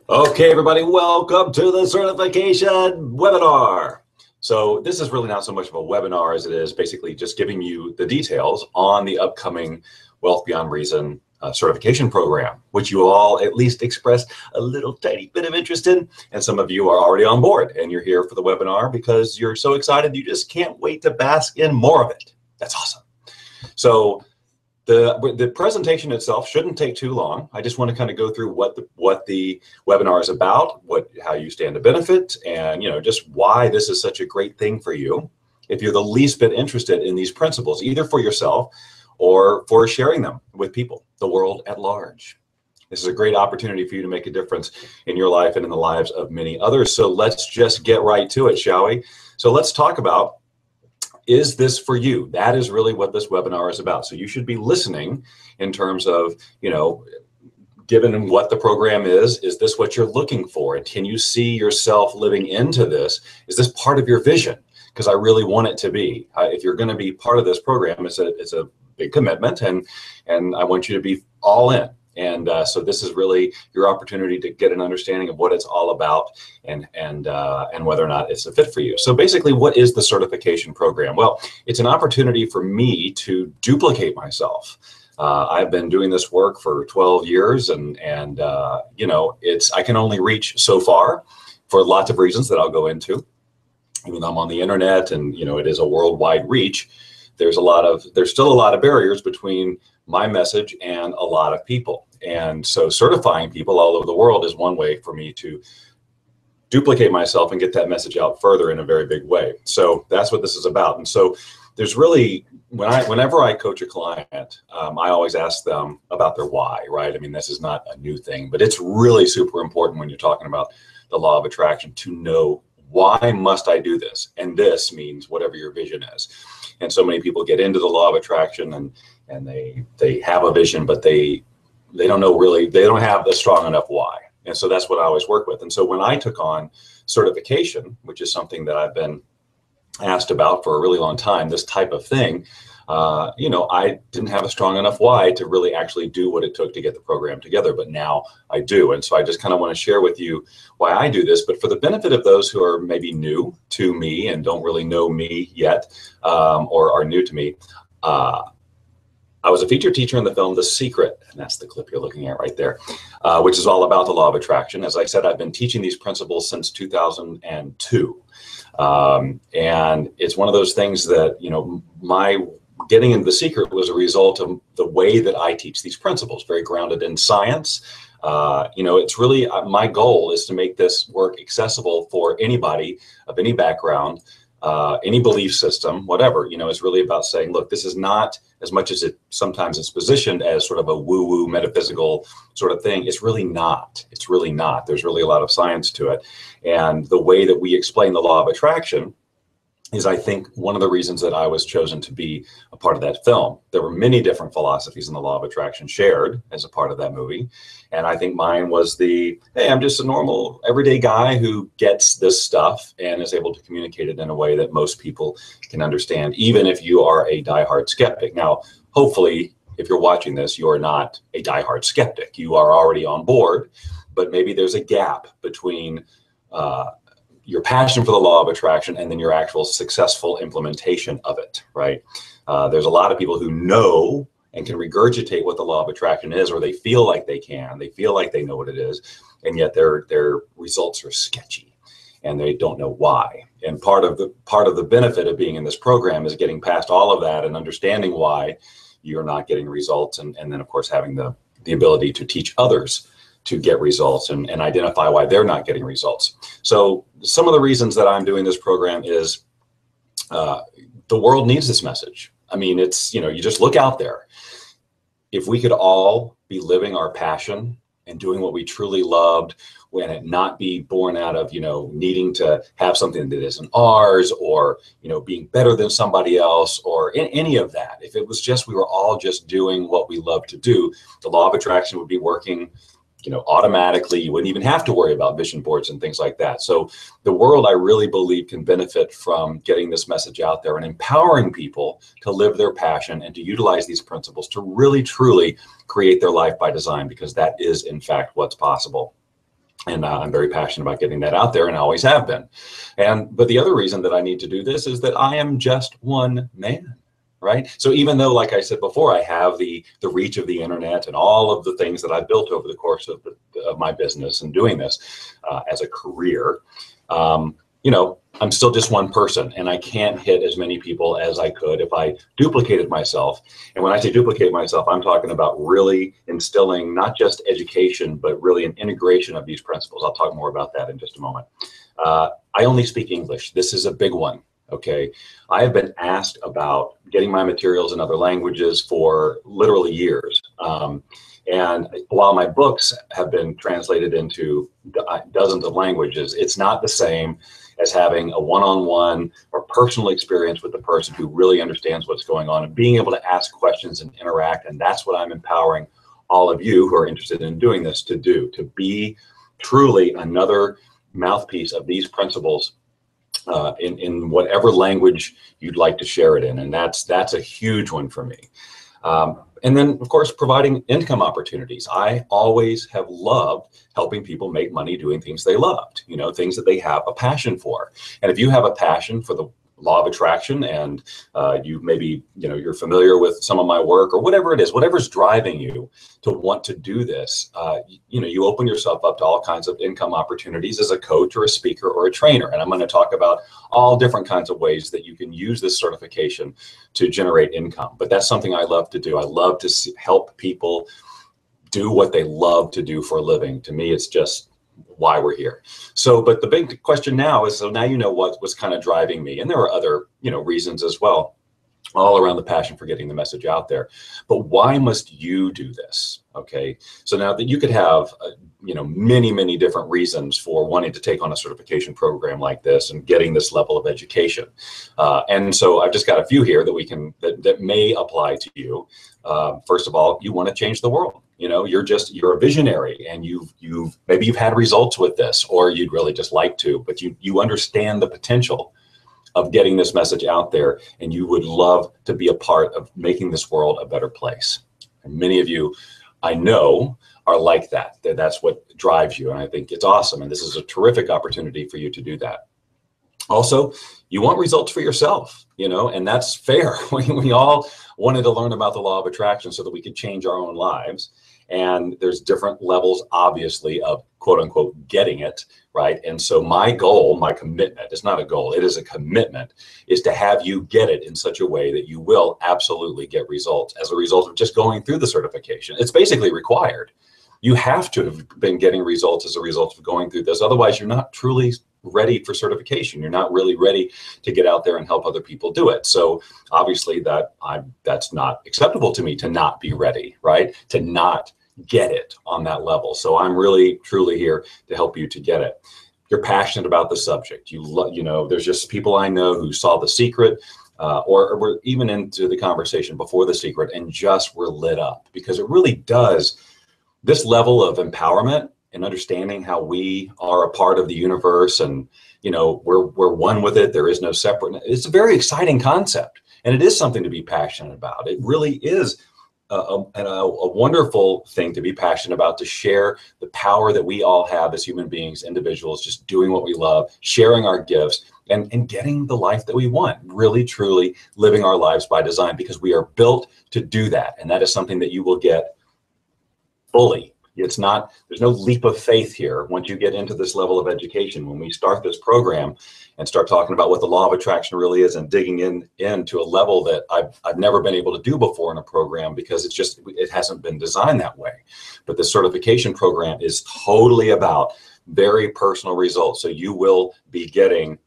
Okay, everybody, welcome to the certification webinar. So this is really not so much of a webinar as it is basically just giving you the details on the upcoming Wealth Beyond Reason certification program, which you all at least expressed a little tiny bit of interest in. And some of you are already on board and you're here for the webinar because you're so excited you just can't wait to bask in more of it. That's awesome. So the presentation itself shouldn't take too long. I just want to kind of go through what the webinar is about, how you stand to benefit, and just why this is such a great thing for you. If you're the least bit interested in these principles, either for yourself or for sharing them with people, the world at large. This is a great opportunity for you to make a difference in your life and in the lives of many others. So let's just get right to it, shall we? So let's talk about, is this for you? That is really what this webinar is about. So you should be listening in terms of, given what the program is this what you're looking for? And can you see yourself living into this? Is this part of your vision? Because I really want it to be. If you're going to be part of this program, it's a big commitment, and I want you to be all in. And so this is really your opportunity to get an understanding of what it's all about and whether or not it's a fit for you. So basically, what is the certification program? Well, it's an opportunity for me to duplicate myself. I've been doing this work for 12 years, and I can only reach so far for lots of reasons that I'll go into. Even though I'm on the internet and it is a worldwide reach, there's still a lot of barriers between my message and a lot of people. And so certifying people all over the world is one way for me to duplicate myself and get that message out further in a very big way. So that's what this is about. And so there's really, whenever I coach a client, I always ask them about their why, right? I mean, this is not a new thing, but it's really super important when you're talking about the law of attraction to know, why must I do this? And this means whatever your vision is. And so many people get into the law of attraction and they have a vision, but they don't know really, they don't have the strong enough why. And so that's what I always work with. And so when I took on certification, which is something that I've been asked about for a really long time, this type of thing, I didn't have a strong enough why to really actually do what it took to get the program together, but now I do. And so I just kind of want to share with you why I do this, but for the benefit of those who are maybe new to me and don't really know me yet, or are new to me, I was a featured teacher in the film The Secret, and that's the clip you're looking at right there, which is all about the law of attraction. As I said, I've been teaching these principles since 2002. And it's one of those things that, my getting into The Secret was a result of the way that I teach these principles, very grounded in science. It's really, my goal is to make this work accessible for anybody of any background, any belief system, whatever. It's really about saying, look, this is not, as much as sometimes it's positioned as sort of a woo-woo metaphysical sort of thing. It's really not. It's really not. There's really a lot of science to it. And the way that we explain the law of attraction is, I think, one of the reasons that I was chosen to be a part of that film. There were many different philosophies in the law of attraction shared as a part of that movie. And I think mine was hey, I'm just a normal, everyday guy who gets this stuff and is able to communicate it in a way that most people can understand, even if you are a diehard skeptic. Now, hopefully, if you're watching this, you are not a diehard skeptic. You are already on board, but maybe there's a gap between your passion for the law of attraction and then your actual successful implementation of it, right? There's a lot of people who know and can regurgitate what the law of attraction is, or they feel like they can. They feel like they know what it is, and yet their results are sketchy, and they don't know why. And part of the benefit of being in this program is getting past all of that and understanding why you're not getting results, and then of course having the ability to teach others to get results and identify why they're not getting results. So some of the reasons that I'm doing this program is the world needs this message. I mean, it's, you just look out there. If we could all be living our passion and doing what we truly loved, when it not be born out of, needing to have something that isn't ours, or, being better than somebody else, or any of that. If it was just, we were all just doing what we love to do, the law of attraction would be working automatically. You wouldn't even have to worry about vision boards and things like that. So the world, I really believe, can benefit from getting this message out there and empowering people to live their passion and to utilize these principles to really, truly create their life by design, because that is, in fact, what's possible. And I'm very passionate about getting that out there, and I always have been. But the other reason that I need to do this is that I am just one man, right? So even though, like I said before, I have the reach of the internet and all of the things that I've built over the course of my business and doing this as a career, I'm still just one person, and I can't hit as many people as I could if I duplicated myself. And when I say duplicate myself, I'm talking about really instilling not just education, but really an integration of these principles. I'll talk more about that in just a moment. I only speak English. This is a big one. Okay. I have been asked about getting my materials in other languages for literally years. And while my books have been translated into dozens of languages, it's not the same as having a one-on-one or personal experience with the person who really understands what's going on and being able to ask questions and interact. And that's what I'm empowering all of you who are interested in doing this to do, to be truly another mouthpiece of these principles in whatever language you'd like to share it in. And that's a huge one for me. And then, of course, providing income opportunities. I always have loved helping people make money doing things they loved, things that they have a passion for. And if you have a passion for the law of attraction and you maybe, you're familiar with some of my work or whatever it is, whatever's driving you to want to do this, you open yourself up to all kinds of income opportunities as a coach or a speaker or a trainer. And I'm going to talk about all different kinds of ways that you can use this certification to generate income. But that's something I love to do. I love to help people do what they love to do for a living. To me, it's just why we're here. So, but the big question now is, so now you know what was kind of driving me. And there are other, reasons as well, all around the passion for getting the message out there. But why must you do this? Okay. So now that you could have, many, many different reasons for wanting to take on a certification program like this and getting this level of education. And so I've just got a few here that may apply to you. First of all, you want to change the world. You're a visionary, and maybe you've had results with this, or you'd really just like to, but you understand the potential of getting this message out there, and you would love to be a part of making this world a better place. And many of you, I know, are like that. That's what drives you, and I think it's awesome. And this is a terrific opportunity for you to do that. Also, you want results for yourself, and that's fair. We all wanted to learn about the law of attraction so that we could change our own lives. And there's different levels, obviously, of quote unquote getting it, right? And so my goal, my commitment, it's not a goal, it is a commitment, is to have you get it in such a way that you will absolutely get results as a result of just going through the certification. It's basically required. You have to have been getting results as a result of going through this. Otherwise, you're not truly ready for certification. You're not really ready to get out there and help other people do it. So obviously that's not acceptable to me, to not be ready, right? To not get it on that level. So I'm really, truly here to help you to get it. You're passionate about the subject. There's just people I know who saw The Secret, or were even into the conversation before The Secret, and just were lit up, because it really does. This level of empowerment and understanding how we are a part of the universe, and we're one with it. There is no separate. It's a very exciting concept, and it is something to be passionate about. It really is a wonderful thing to be passionate about, to share the power that we all have as human beings, individuals, just doing what we love, sharing our gifts, and getting the life that we want, really, truly living our lives by design, because we are built to do that. And that is something that you will get fully. There's no leap of faith here. Once you get into this level of education, when we start this program and start talking about what the law of attraction really is, and digging into a level that I've never been able to do before in a program, because it hasn't been designed that way. But the certification program is totally about very personal results. So you will be getting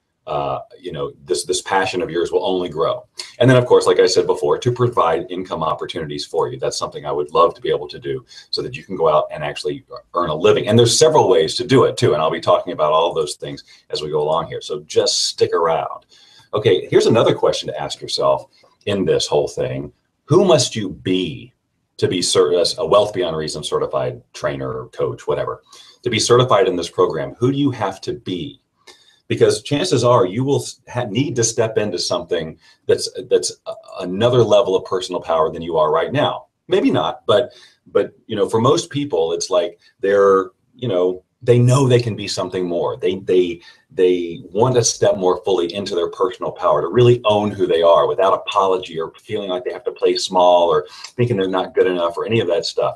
this passion of yours will only grow. And then, of course, like I said before, to provide income opportunities for you. That's something I would love to be able to do, so that you can go out and actually earn a living. And there's several ways to do it too. And I'll be talking about all those things as we go along here. So just stick around. Okay, here's another question to ask yourself in this whole thing. Who must you be to be a Wealth Beyond Reason certified trainer or coach, whatever? To be certified in this program, who do you have to be? Because chances are you will need to step into something that's another level of personal power than you are right now. Maybe not, but for most people, it's like they're they know they can be something more. They want to step more fully into their personal power, to really own who they are without apology or feeling like they have to play small or thinking they're not good enough or any of that stuff.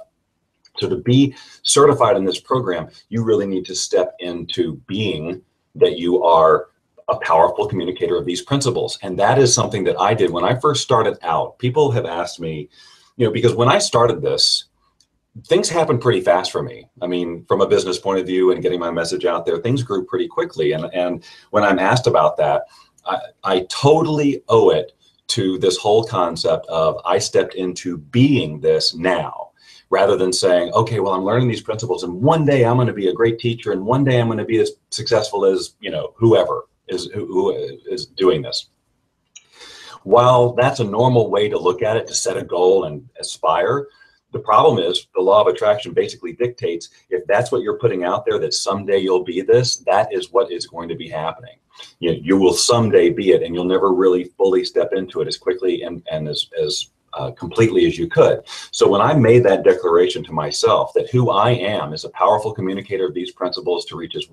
So to be certified in this program, you really need to step into being that you are a powerful communicator of these principles. And that is something that I did when I first started out. People have asked me, because when I started this, things happened pretty fast for me. I mean, from a business point of view and getting my message out there, things grew pretty quickly. And when I'm asked about that, I totally owe it to this whole concept of I stepped into being this now, rather than saying, okay, well, I'm learning these principles and one day I'm going to be a great teacher and one day I'm going to be as successful as, whoever who is doing this. While that's a normal way to look at it, to set a goal and aspire, the problem is the law of attraction basically dictates if that's what you're putting out there, that someday you'll be this, that is what is going to be happening. You will someday be it, and you'll never really fully step into it as quickly and as completely as you could. So when I made that declaration to myself that who I am is a powerful communicator of these principles to reach as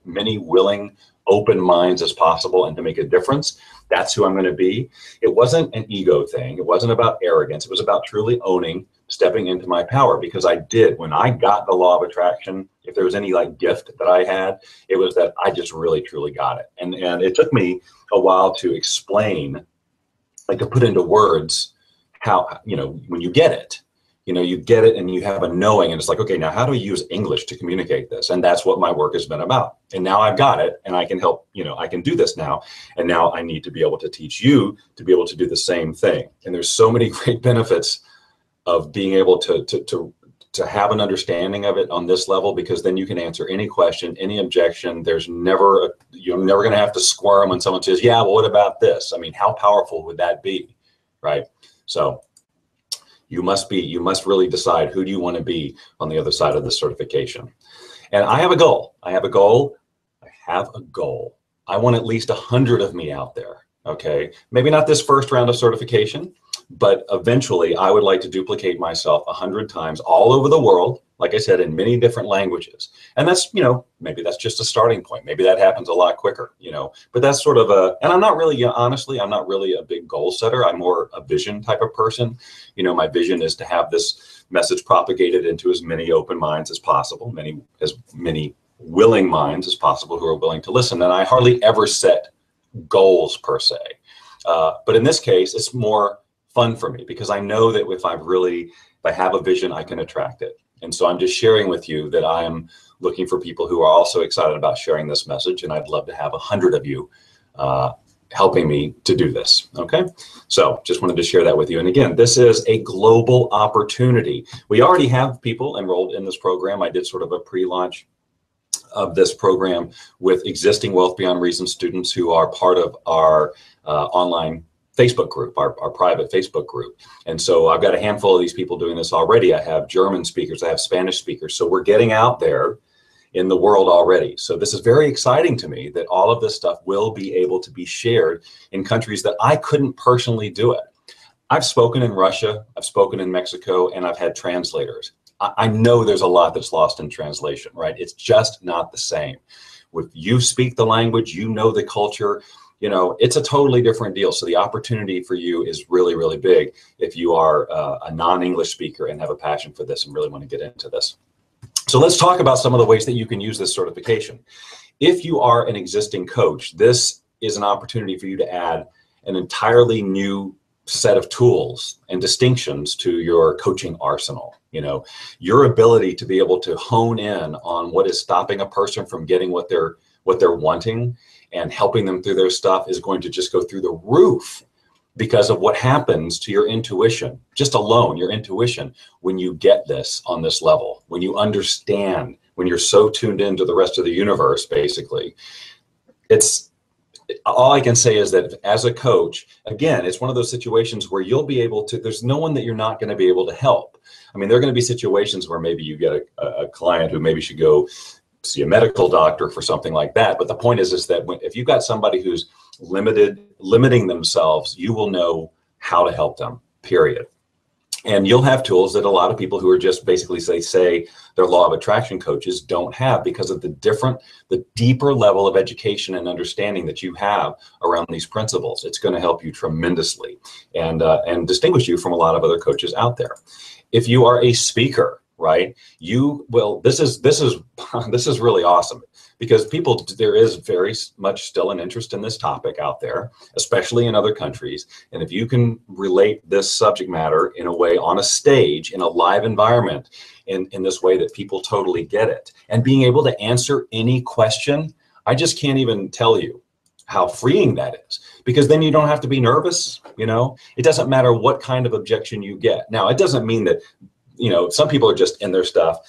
many willing, open minds as possible and to make a difference, that's who I'm going to be. It wasn't an ego thing. It wasn't about arrogance. It was about truly owning, stepping into my power, because I did. When I got the law of attraction, if there was any gift that I had, it was that I just really, truly got it. And it took me a while to explain, to put into words how, when you get it, you get it and you have a knowing, and it's like, okay, now how do we use English to communicate this? And that's what my work has been about. And now I've got it and I can help, I can do this now. And now I need to be able to teach you to be able to do the same thing. And there's so many great benefits of being able to have an understanding of it on this level, because then you can answer any question, any objection. You're never going to have to squirm when someone says, yeah, well, what about this? I mean, how powerful would that be? Right? So you must really decide who do you want to be on the other side of this certification. And I have a goal. I have a goal. I want at least 100 of me out there. Okay. Maybe not this first round of certification, but eventually I would like to duplicate myself 100 times all over the world, like I said, in many different languages. And that's, maybe that's just a starting point. Maybe that happens a lot quicker, but that's sort of and I'm not really, honestly, I'm not really a big goal setter. I'm more a vision type of person. My vision is to have this message propagated into as many open minds as possible, as many willing minds as possible who are willing to listen. And I hardly ever set goals per se. But in this case, it's more fun for me because I know that if I have a vision, I can attract it. And so I'm just sharing with you that I'm looking for people who are also excited about sharing this message. And I'd love to have 100 of you helping me to do this. Okay. So just wanted to share that with you. And again, this is a global opportunity. We already have people enrolled in this program. I did sort of a pre-launch of this program with existing Wealth Beyond Reason students who are part of our online Facebook group, our private Facebook group. And so I've got a handful of these people doing this already. I have German speakers, I have Spanish speakers. So we're getting out there in the world already. So this is very exciting to me that all of this stuff will be able to be shared in countries that I couldn't personally do it. I've spoken in Russia, I've spoken in Mexico, and I've had translators. I know there's a lot that's lost in translation, right? It's just not the same. If you speak the language, the culture, it's a totally different deal. So the opportunity for you is really, really big if you are a non-English speaker and have a passion for this and really want to get into this. So let's talk about some of the ways that you can use this certification. If you are an existing coach, this is an opportunity for you to add an entirely new set of tools and distinctions to your coaching arsenal. Your ability to be able to hone in on what is stopping a person from getting what they're wanting and helping them through their stuff is going to just go through the roof because of what happens to your intuition, just alone, your intuition, when you get this on this level, when you understand, when you're so tuned into the rest of the universe, basically. All I can say is that as a coach, again, it's one of those situations where you'll be able to, there's no one that you're not going to be able to help. I mean, there are going to be situations where maybe you get a client who maybe should go see a medical doctor for something like that. But the point is that if you've got somebody who's limiting themselves, you will know how to help them, period. And you'll have tools that a lot of people who are just basically say they're law of attraction coaches don't have, because of the deeper level of education and understanding that you have around these principles. It's going to help you tremendously and distinguish you from a lot of other coaches out there. If you are a speaker, right, you will, this is really awesome, because there is very much still an interest in this topic out there, especially in other countries. And if you can relate this subject matter in a way on a stage, in a live environment, in this way that people totally get it, and being able to answer any question, I just can't even tell you how freeing that is, because then you don't have to be nervous. It doesn't matter what kind of objection you get. Now, it doesn't mean that, some people are just in their stuff,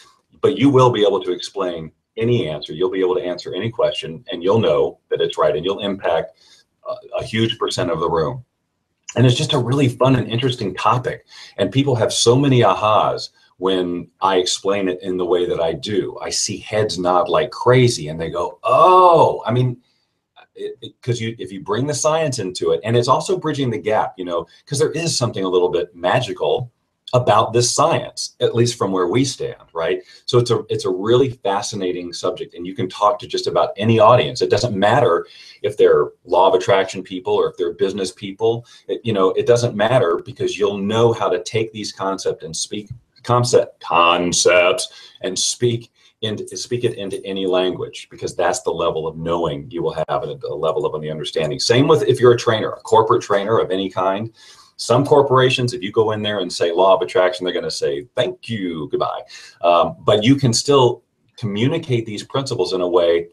but you will be able to explain any answer. You'll be able to answer any question, and you'll know that it's right, and you'll impact a huge percent of the room. And it's just a really fun and interesting topic. And people have so many ahas when I explain it in the way that I do. I see heads nod like crazy, and they go, oh, I mean, because if you bring the science into it, and it's also bridging the gap, because there is something a little bit magical about this science, at least from where we stand, right? So it's a really fascinating subject, and you can talk to just about any audience. It doesn't matter if they're law of attraction people or if they're business people. It doesn't matter, because you'll know how to take these concepts and speak it into any language, because that's the level of knowing you will have, and a level of understanding. Same with if you're a trainer, a corporate trainer of any kind. Some corporations, if you go in there and say law of attraction, they're going to say, thank you, goodbye. But you can still communicate these principles in a way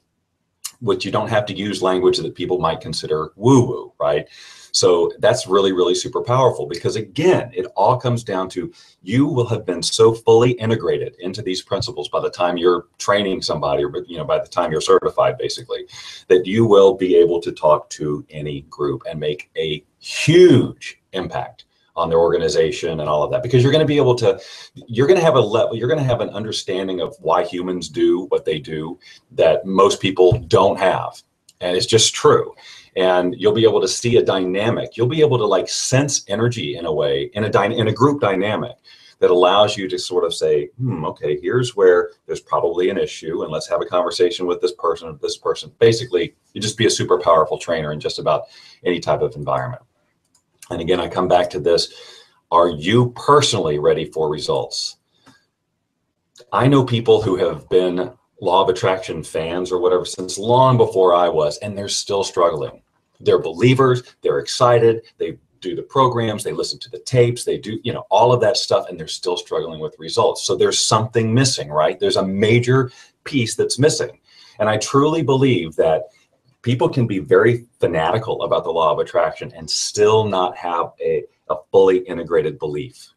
which you don't have to use language that people might consider woo-woo, right? So that's really, really super powerful, because again, it all comes down to, you will have been so fully integrated into these principles by the time you're training somebody, or by the time you're certified, basically, that you will be able to talk to any group and make a huge impact on their organization and all of that, because you're going to be able to, you're going to have an understanding of why humans do what they do that most people don't have. And it's just true. And you'll be able to see a dynamic. You'll be able to sense energy in a way, in a group dynamic, that allows you to sort of say, okay, here's where there's probably an issue, and let's have a conversation with this person or this person. Basically, you just be a super powerful trainer in just about any type of environment. And again, I come back to this. Are you personally ready for results? I know people who have been law of attraction fans or whatever since long before I was, and they're still struggling. They're believers, they're excited, they do the programs, they listen to the tapes, they do, all of that stuff, and they're still struggling with results. So there's something missing, right? There's a major piece that's missing. And I truly believe that people can be very fanatical about the law of attraction and still not have a fully integrated belief,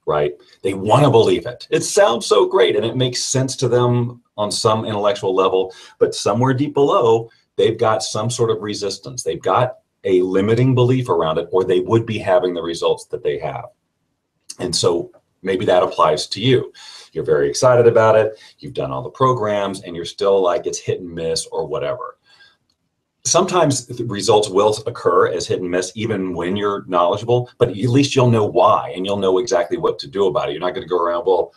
right? They want to believe it. It sounds so great, and it makes sense to them on some intellectual level, but somewhere deep below, they've got some sort of resistance. They've got a limiting belief around it, or they would be having the results that they have. And so maybe that applies to you. You're very excited about it. You've done all the programs, and you're still like, it's hit and miss or whatever. Sometimes the results will occur as hit and miss, even when you're knowledgeable, but at least you'll know why, and you'll know exactly what to do about it. You're not going to go around, well,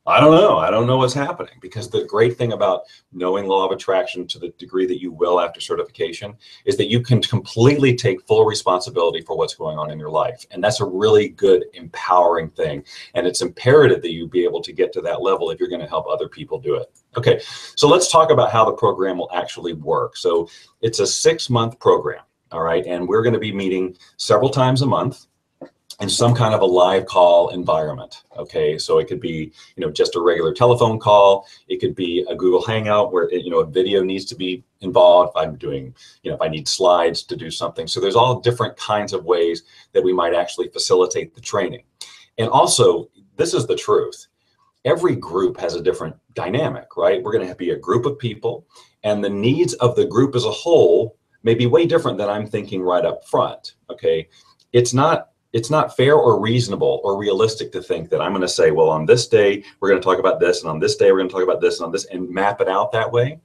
I don't know what's happening, because the great thing about knowing law of attraction to the degree that you will after certification is that you can completely take full responsibility for what's going on in your life. And that's a really good, empowering thing. And it's imperative that you be able to get to that level if you're going to help other people do it. Okay, so let's talk about how the program will actually work. So it's a 6-month program, all right? And we're going to be meeting several times a month in some kind of a live call environment. Okay, so it could be, just a regular telephone call. It could be a Google Hangout where, a video needs to be involved. If I'm doing, if I need slides to do something. So there's all different kinds of ways that we might actually facilitate the training. And also, this is the truth. Every group has a different dynamic, right? We're going to be a group of people, and the needs of the group as a whole may be way different than I'm thinking right up front. Okay, it's not fair or reasonable or realistic to think that I'm going to say, well, on this day, we're going to talk about this, and on this day, we're going to talk about this, and on this, and map it out that way.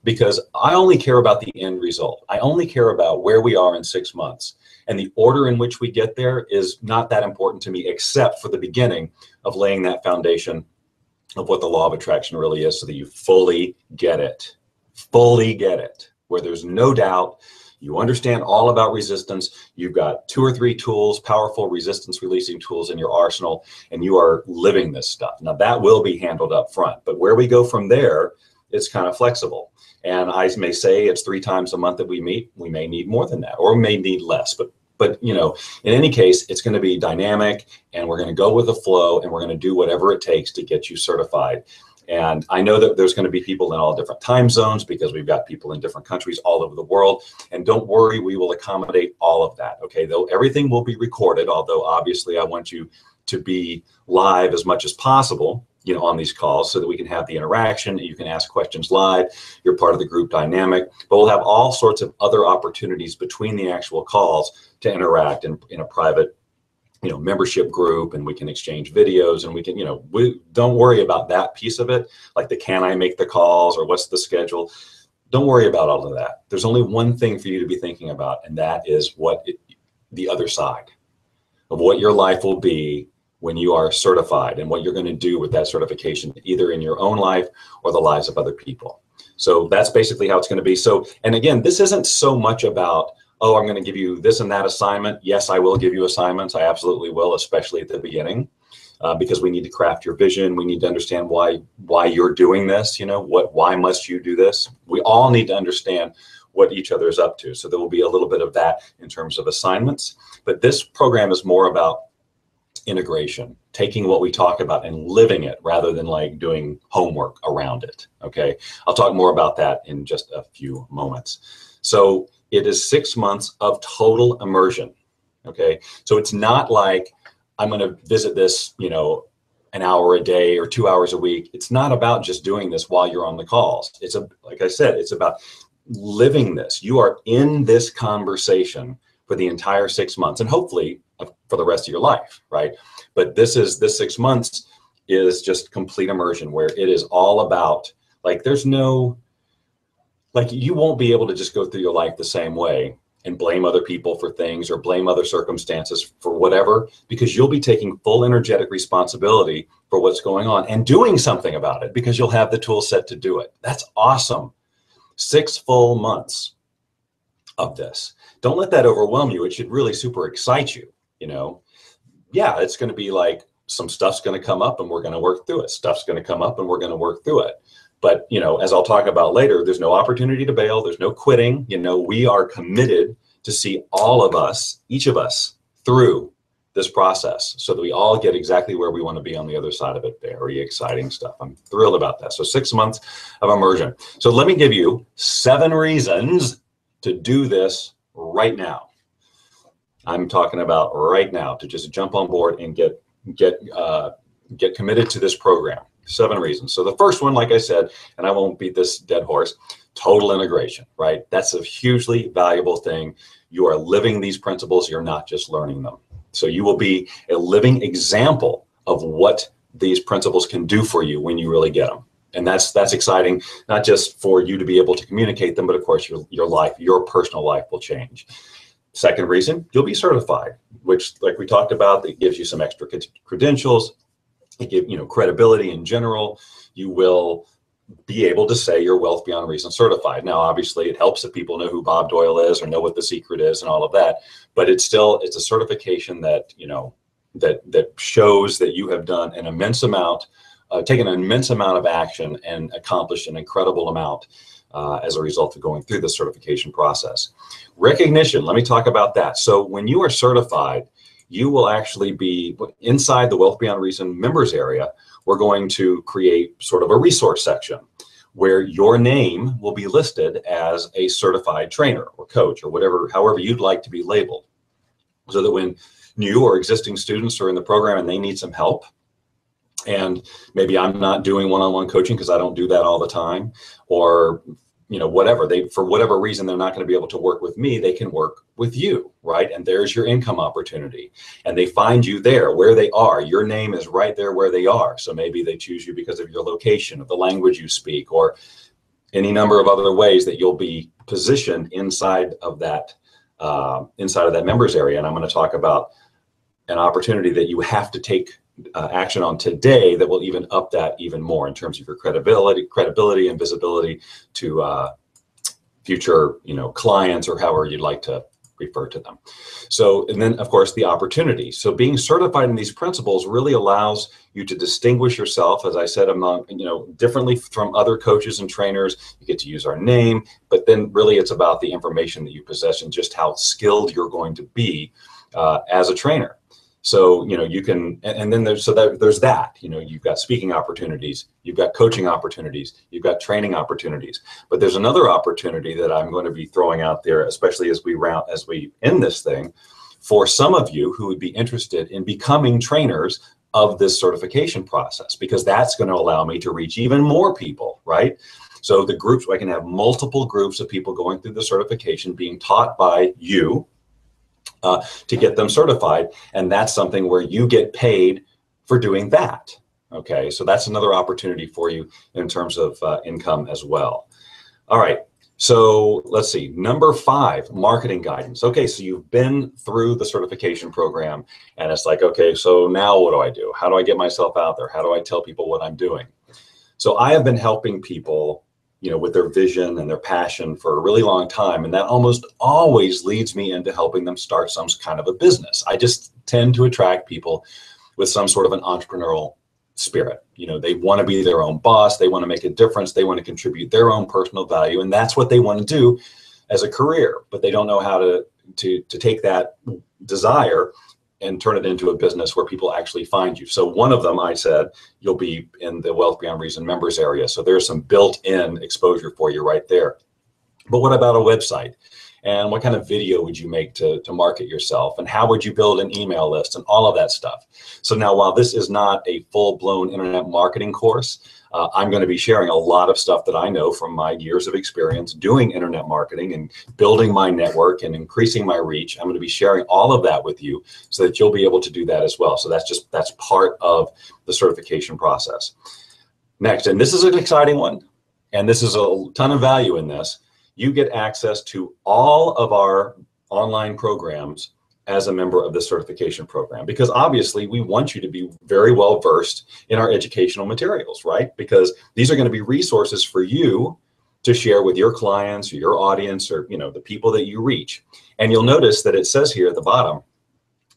because I only care about the end result. I only care about where we are in 6 months. And the order in which we get there is not that important to me, except for the beginning of laying that foundation of what the law of attraction really is, so that you fully get it, where there's no doubt. You understand all about resistance. You've got 2 or 3 tools, powerful resistance releasing tools in your arsenal, and you are living this stuff. Now that will be handled up front, but where we go from there, it's kind of flexible. And I may say it's 3 times a month that we meet. We may need more than that, or we may need less, but you know, in any case, it's going to be dynamic, and we're going to go with the flow, and we're going to do whatever it takes to get you certified. And I know that there's going to be people in all different time zones, because we've got people in different countries all over the world. And don't worry, we will accommodate all of that. Okay, though everything will be recorded, although obviously I want you to be live as much as possible, you know, on these calls, so that we can have the interaction. You can ask questions live. You're part of the group dynamic, but we'll have all sorts of other opportunities between the actual calls to interact in a private, you know, membership group, and we can exchange videos, and we can, you know, we don't worry about that piece of it, like the can I make the calls or what's the schedule. Don't worry about all of that. There's only one thing for you to be thinking about, and that is the other side of what your life will be when you are certified, and what you're going to do with that certification, either in your own life or the lives of other people. So that's basically how it's going to be. So, and again, this isn't so much about, oh, I'm going to give you this and that assignment. Yes, I will give you assignments. I absolutely will, especially at the beginning, because we need to craft your vision. We need to understand why you're doing this. You know, why must you do this? We all need to understand what each other is up to. So there will be a little bit of that in terms of assignments. But this program is more about integration, taking what we talk about and living it, rather than like doing homework around it. Okay, I'll talk more about that in just a few moments. So it is 6 months of total immersion. Okay, so it's not like I'm going to visit this, you know, an hour a day or 2 hours a week. It's not about just doing this while you're on the calls. Like I said, it's about living this. You are in this conversation for the entire 6 months, and hopefully for the rest of your life, right? But this 6 months is just complete immersion, where it is all about, like, there's no, like, you won't be able to just go through your life the same way and blame other people for things, or blame other circumstances for whatever, because you'll be taking full energetic responsibility for what's going on and doing something about it, because you'll have the tool set to do it. That's awesome. 6 full months of this. Don't let that overwhelm you. It should really super excite you. You know, yeah, it's going to be like, some stuff's going to come up and we're going to work through it. Stuff's going to come up and we're going to work through it. But, you know, as I'll talk about later, there's no opportunity to bail. There's no quitting. You know, we are committed to see all of us, each of us, through this process, so that we all get exactly where we want to be on the other side of it. Very exciting stuff. I'm thrilled about that. So 6 months of immersion. So let me give you 7 reasons to do this right now. I'm talking about right now, to just jump on board and get committed to this program. 7 reasons. So the first one, like I said, and I won't beat this dead horse, total integration, right? That's a hugely valuable thing. You are living these principles. You're not just learning them. So you will be a living example of what these principles can do for you when you really get them. And that's exciting, not just for you to be able to communicate them, but of course your life, your personal life will change. Second reason, you'll be certified, which, like we talked about, it gives you some extra credentials. It gives, you know, credibility in general. You will be able to say you're Wealth Beyond Reason certified. Now, obviously, it helps if people know who Bob Doyle is or know what the secret is and all of that. But it's a certification that, you know, that shows that you have done an immense amount, taken an immense amount of action and accomplished an incredible amount as a result of going through the certification process. Recognition, let me talk about that. So when you are certified, you will actually be inside the Wealth Beyond Reason members area. We're going to create sort of a resource section where your name will be listed as a certified trainer or coach or whatever, however you'd like to be labeled, so that when new or existing students are in the program and they need some help, and maybe I'm not doing one-on-one coaching because I don't do that all the time, or, you know, whatever, for whatever reason, they're not going to be able to work with me, they can work with you, right? And there's your income opportunity. And they find you there where they are. Your name is right there where they are. So maybe they choose you because of your location, or the language you speak, or any number of other ways that you'll be positioned inside of that members area. And I'm going to talk about an opportunity that you have to take action on today that will even up that even more in terms of your credibility and visibility to future, clients, or however you'd like to refer to them. So, and then of course the opportunity. So being certified in these principles really allows you to distinguish yourself, as I said, among, differently from other coaches and trainers. You get to use our name, but then really it's about the information that you possess and just how skilled you're going to be as a trainer. So, you can, and then there's that, you've got speaking opportunities, you've got coaching opportunities, you've got training opportunities. But there's another opportunity that I'm going to be throwing out there, especially as we end this thing, for some of you who would be interested in becoming trainers of this certification process, because that's going to allow me to reach even more people, right? So the groups, I can have multiple groups of people going through the certification, being taught by you, to get them certified. And that's something where you get paid for doing that. Okay, so that's another opportunity for you in terms of income as well. All right, so let's see, number 5, marketing guidance. Okay, so you've been through the certification program and it's like, okay, so now what do I do? How do I get myself out there? How do I tell people what I'm doing? So I have been helping people with their vision and their passion for a really long time. And that almost always leads me into helping them start some kind of a business. I just tend to attract people with some sort of an entrepreneurial spirit. They want to be their own boss. They want to make a difference. They want to contribute their own personal value. And that's what they want to do as a career, but they don't know how to take that desire and turn it into a business where people actually find you. So one of them, I said, you'll be in the Wealth Beyond Reason members area. So there's some built-in exposure for you right there. But what about a website? And what kind of video would you make to market yourself? And how would you build an email list and all of that stuff? So now, while this is not a full-blown internet marketing course, I'm going to be sharing a lot of stuff that I know from my years of experience doing internet marketing and building my network and increasing my reach. I'm going to be sharing all of that with you so that you'll be able to do that as well. So that's part of the certification process. Next, and this is an exciting one, and this is a ton of value in this, you get access to all of our online programs as a member of the certification program, because obviously we want you to be very well versed in our educational materials, right? Because these are going to be resources for you to share with your clients or your audience or the people that you reach. And you'll notice that it says here at the bottom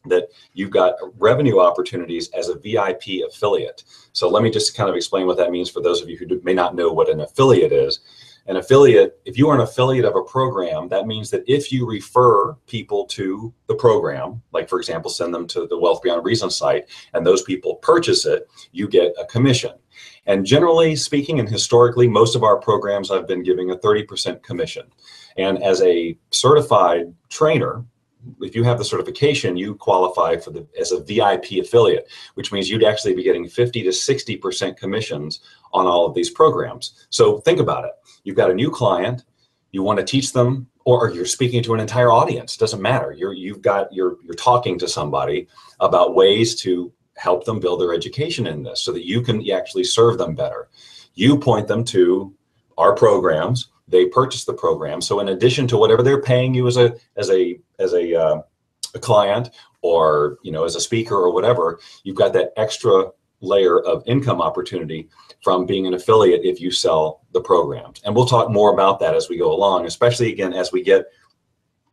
that you've got revenue opportunities as a VIP affiliate. So let me just kind of explain what that means for those of you who may not know what an affiliate is. An affiliate, if you are an affiliate of a program, that means that if you refer people to the program, like for example, send them to the Wealth Beyond Reason site, and those people purchase it, you get a commission. And generally speaking, and historically, most of our programs I've been giving a 30% commission. And as a certified trainer, if you have the certification, you qualify for as a VIP affiliate, which means you'd actually be getting 50 to 60% commissions on all of these programs. So think about it. You've got a new client, you want to teach them, or you're speaking to an entire audience, doesn't matter. You're talking to somebody about ways to help them build their education in this so that you can actually serve them better. You point them to our programs, they purchase the program. So in addition to whatever they're paying you as a client or as a speaker or whatever, you've got that extra layer of income opportunity from being an affiliate if you sell the programs. And we'll talk more about that as we go along, especially again as we get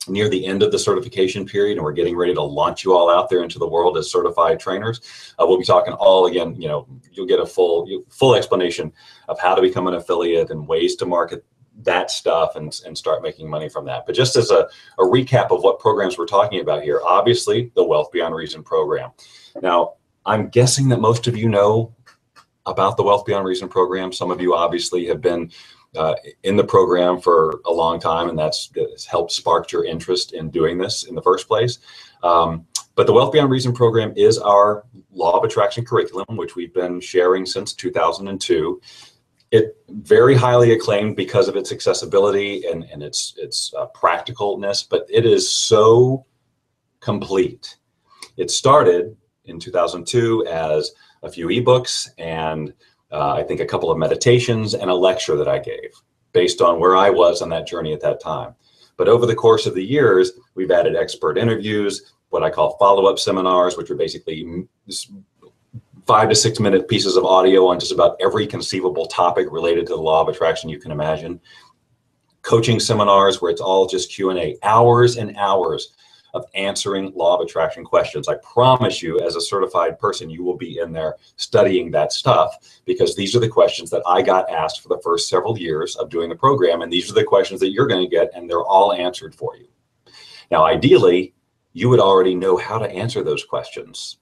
near the end of the certification period and we're getting ready to launch you all out there into the world as certified trainers. We'll be talking all again, you'll get a full explanation of how to become an affiliate and ways to market that stuff and start making money from that. But just as a recap of what programs we're talking about here, obviously the Wealth Beyond Reason program. Now, I'm guessing that most of you know about the Wealth Beyond Reason program. Some of you obviously have been in the program for a long time, and that's helped spark your interest in doing this in the first place. But the Wealth Beyond Reason program is our Law of Attraction curriculum, which we've been sharing since 2002. It very highly acclaimed because of its accessibility and its practicalness, but it is so complete. It started in 2002 as a few ebooks and I think a couple of meditations and a lecture that I gave. based on where I was on that journey at that time. But over the course of the years, we've added expert interviews, what I call follow-up seminars, which are basically 5 to 6 minute pieces of audio on just about every conceivable topic related to the law of attraction you can imagine. Coaching seminars where it's all just Q&A, hours and hours of answering law of attraction questions. I promise you, as a certified person, you will be in there studying that stuff, because these are the questions that I got asked for the first several years of doing the program, and these are the questions that you're going to get, and they're all answered for you. Now, ideally, you would already know how to answer those questions,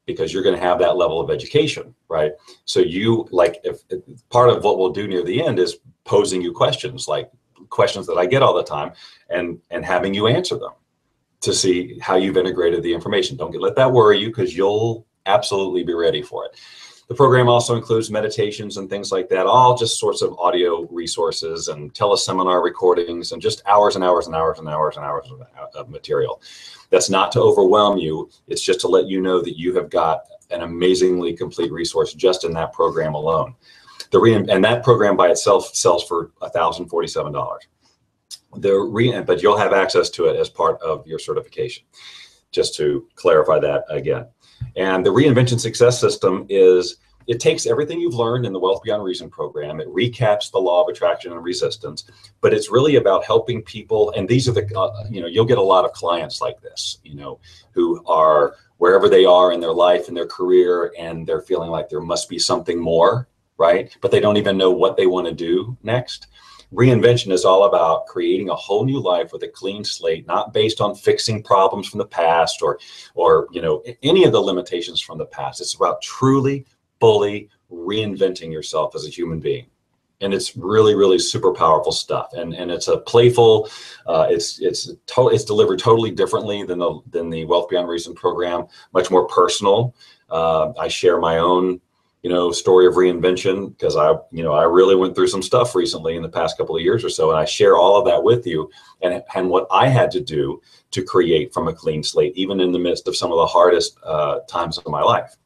because you're going to have that level of education, right? So you, like, if part of what we'll do near the end is posing you questions, like questions that I get all the time, and having you answer them to see how you've integrated the information. Don't let that worry you, because you'll absolutely be ready for it. The program also includes meditations and things like that, all just sorts of audio resources and teleseminar recordings and just hours and hours and hours and hours and hours of material. That's not to overwhelm you. It's just to let you know that you have got an amazingly complete resource just in that program alone. And that program by itself sells for $1,047. But you'll have access to it as part of your certification, just to clarify that again. And the Reinvention Success System it takes everything you've learned in the Wealth Beyond Reason program. It recaps the law of attraction and resistance, but it's really about helping people. And these are you'll get a lot of clients like this, who are wherever they are in their life and their career, and they're feeling like there must be something more, right? But they don't even know what they want to do next. Reinvention is all about creating a whole new life with a clean slate, not based on fixing problems from the past or any of the limitations from the past. It's about truly, fully reinventing yourself as a human being. And it's really, really super powerful stuff. And it's a playful, it's delivered totally differently than the Wealth Beyond Reason program, much more personal. I share my own story of reinvention, because I really went through some stuff recently in the past couple of years or so, and I share all of that with you, and what I had to do to create from a clean slate, even in the midst of some of the hardest times of my life.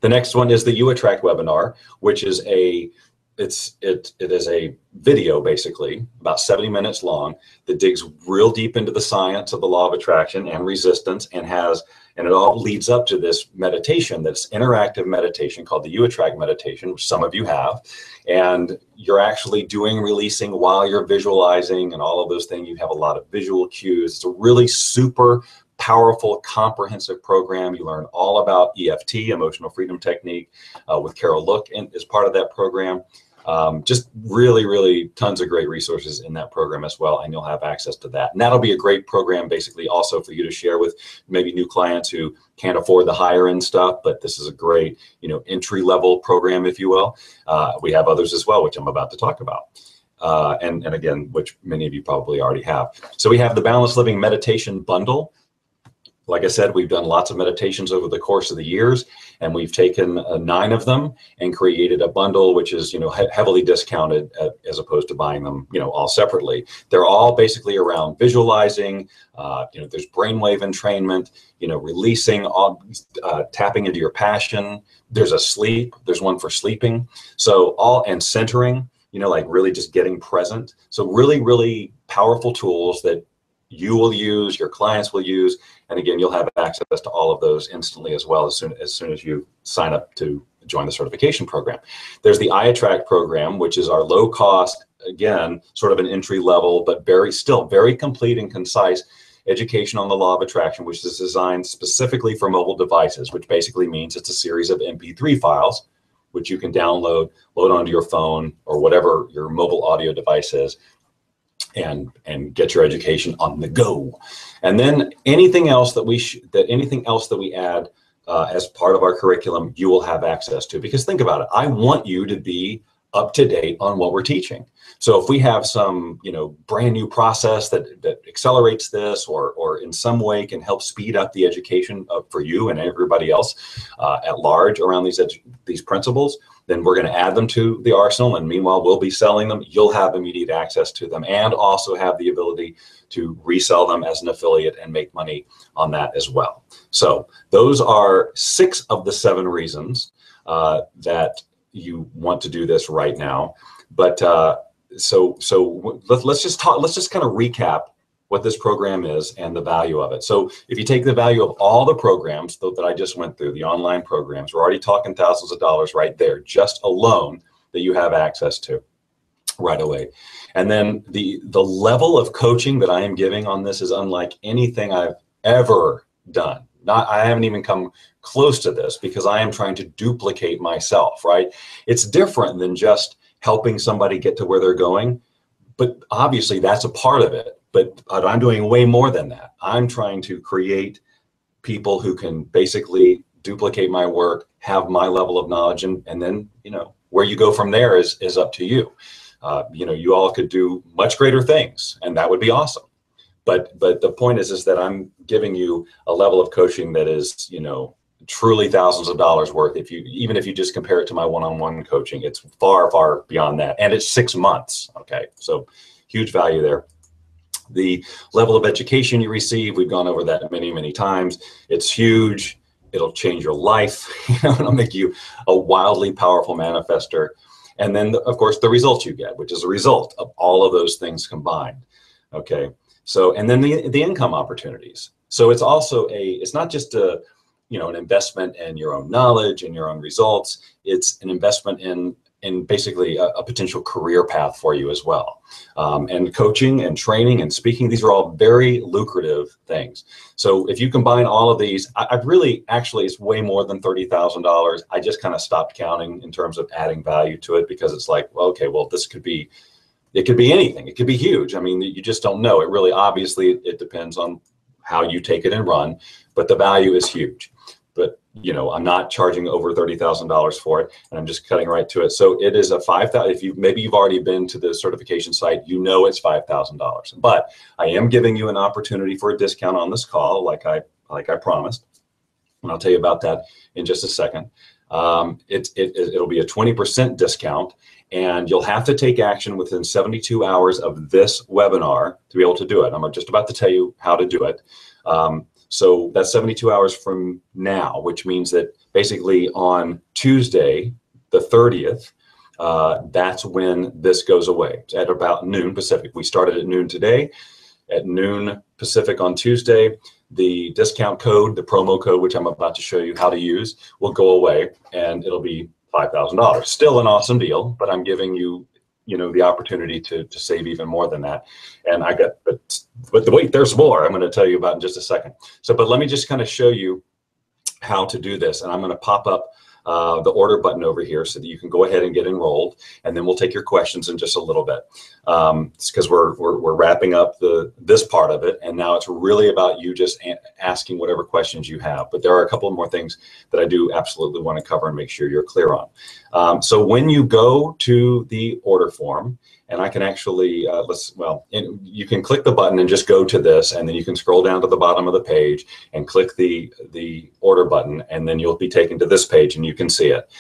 The next one is the You Attract webinar, which is it is a video, basically about 70 minutes long, that digs real deep into the science of the law of attraction and resistance, and it all leads up to this meditation, that's interactive meditation called the You Attract meditation, which some of you have. And you're actually doing releasing while you're visualizing and all of those things. You have a lot of visual cues. It's a really super powerful, comprehensive program. You learn all about EFT, Emotional Freedom Technique, with Carol Look as part of that program. Just really, really tons of great resources in that program as well, and you'll have access to that. And that'll be a great program basically also for you to share with maybe new clients who can't afford the higher end stuff, but this is a great, entry level program, if you will. We have others as well, which I'm about to talk about. And again, which many of you probably already have. So we have the Balanced Living Meditation Bundle. Like I said, we've done lots of meditations over the course of the years, and we've taken 9 of them and created a bundle, which is, heavily discounted as opposed to buying them, all separately. They're all basically around visualizing, there's brainwave entrainment, releasing, tapping into your passion. There's there's one for sleeping. So and centering, like really just getting present. So really, really powerful tools that you will use, your clients will use. And again, you'll have access to all of those instantly as well, as soon as you sign up to join the certification program. There's the I Attract program, which is our low cost, again, sort of an entry level, but still very complete and concise education on the law of attraction, which is designed specifically for mobile devices, which basically means it's a series of MP3 files, which you can load onto your phone or whatever your mobile audio device is, and get your education on the go. And then anything else that we add as part of our curriculum, you will have access to. Because think about it, I want you to be up to date on what we're teaching. So if we have some, brand new process that accelerates this, or in some way can help speed up the education for you and everybody else at large around these principles, then we're going to add them to the arsenal. And meanwhile, we'll be selling them. You'll have immediate access to them, and also have the ability to resell them as an affiliate and make money on that as well. So those are 6 of the 7 reasons that you want to do this right now. But let's just kind of recap what this program is and the value of it. So if you take the value of all the programs that I just went through, the online programs, we're already talking thousands of dollars right there, just alone, that you have access to right away. And then the level of coaching that I am giving on this is unlike anything I've ever done. I haven't even come close to this, because I am trying to duplicate myself, right? It's different than just helping somebody get to where they're going, but obviously that's a part of it. But I'm doing way more than that. I'm trying to create people who can basically duplicate my work, have my level of knowledge, and then, where you go from there is up to you. You all could do much greater things, and that would be awesome. But the point is that I'm giving you a level of coaching that is, truly thousands of dollars worth. Even if you just compare it to my one-on-one coaching, it's far, far beyond that. And it's 6 months. Okay. So huge value there. The level of education you receive, we've gone over that many, many times. It's huge. It'll change your life. It'll make you a wildly powerful manifester. And then, of course, the results you get, which is a result of all of those things combined. Okay. So, and then the income opportunities. So it's also it's not just an investment in your own knowledge and your own results. It's an investment in basically a potential career path for you as well. And coaching and training and speaking, these are all very lucrative things. So if you combine all of these, I've really, actually, it's way more than $30,000. I just kind of stopped counting in terms of adding value to it, because it's like, well, okay, well, it could be anything. It could be huge. I mean, you just don't know. It really, obviously, it depends on how you take it and run, but the value is huge. But I'm not charging over $30,000 for it, and I'm just cutting right to it. So it is a $5,000. If maybe you've already been to the certification site, it's $5,000. But I am giving you an opportunity for a discount on this call, like I promised, and I'll tell you about that in just a second. It'll be a 20% discount, and you'll have to take action within 72 hours of this webinar to be able to do it. I'm just about to tell you how to do it. So that's 72 hours from now, which means that basically on Tuesday, the 30th, that's when this goes away. It's at about noon Pacific. We started at noon today. At noon Pacific on Tuesday, the discount code, the promo code, which I'm about to show you how to use, will go away, and it'll be $5,000. Still an awesome deal, but I'm giving you, the opportunity to save even more than that. And but wait, there's more I'm going to tell you about in just a second. But let me just kind of show you how to do this. And I'm going to pop up the order button over here so that you can go ahead and get enrolled, and then we'll take your questions in just a little bit. It's because we're wrapping up this part of it, and now it's really about you just asking whatever questions you have. But there are a couple more things that I do absolutely want to cover and make sure you're clear on. So when you go to the order form, and I can actually, you can click the button and just go to this, and then you can scroll down to the bottom of the page and click the order button, and then you'll be taken to this page and you can see it.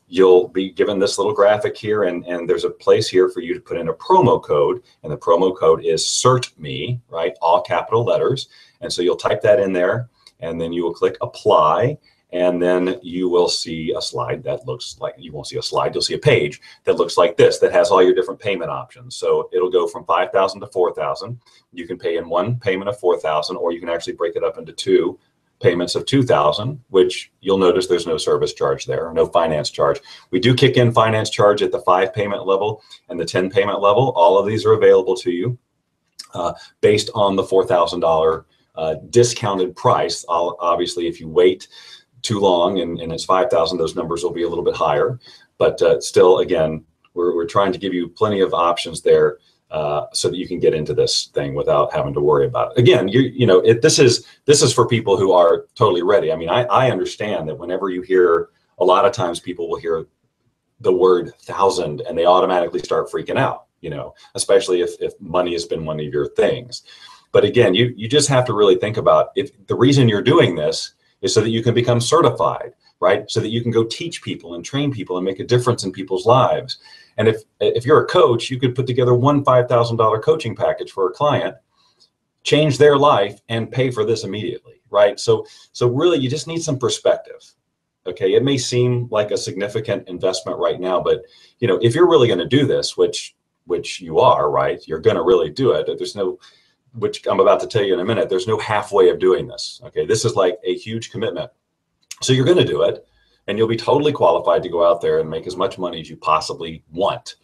You'll be given this little graphic here, and there's a place here for you to put in a promo code, and the promo code is CERTME, right? All capital letters. And so you'll type that in there, and then you will click apply. And then you will see a slide that looks like, you won't see a slide, you'll see a page that looks like this, that has all your different payment options. So it'll go from $5,000 to $4,000. You can pay in one payment of $4,000, or you can actually break it up into two payments of $2,000, which you'll notice there's no service charge there, no finance charge. We do kick in finance charge at the 5 payment level and the 10 payment level. All of these are available to you based on the $4,000 discounted price. Obviously, if you wait too long and it's 5,000, those numbers will be a little bit higher, but still, again, we're trying to give you plenty of options there so that you can get into this thing without having to worry about it. Again, this is for people who are totally ready. I mean, I understand that whenever you hear, a lot of times people will hear the word 1,000 and they automatically start freaking out, especially if money has been one of your things. But again, you just have to really think about, if the reason you're doing this is so that you can become certified, right? So that you can go teach people and train people and make a difference in people's lives. And if you're a coach, you could put together one $5,000 coaching package for a client, change their life, and pay for this immediately, right? So really, you just need some perspective. Okay, it may seem like a significant investment right now, but if you're really going to do this, which you are, right? You're going to really do it. There's no, which I'm about to tell you in a minute, there's no halfway of doing this. Okay, this is like a huge commitment. So you're going to do it, and you'll be totally qualified to go out there and make as much money as you possibly want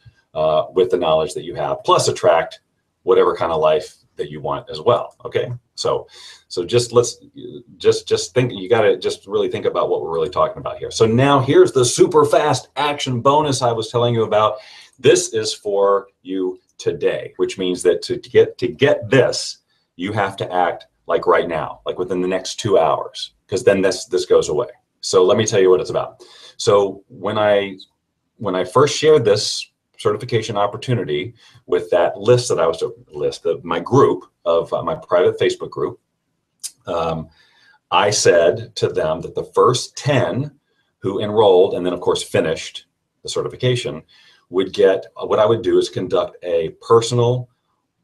with the knowledge that you have, plus attract whatever kind of life that you want as well. Okay, so just think, you got to just really think about what we're really talking about here. So now here's the super fast action bonus I was telling you about. This is for you today, which means that to get this, you have to act like right now, like within the next 2 hours, because then this goes away. So let me tell you what it's about. So when I first shared this certification opportunity with that list that I was my group of my private Facebook group, I said to them that the first 10 who enrolled and then of course finished the certification would get, what I would do is conduct a personal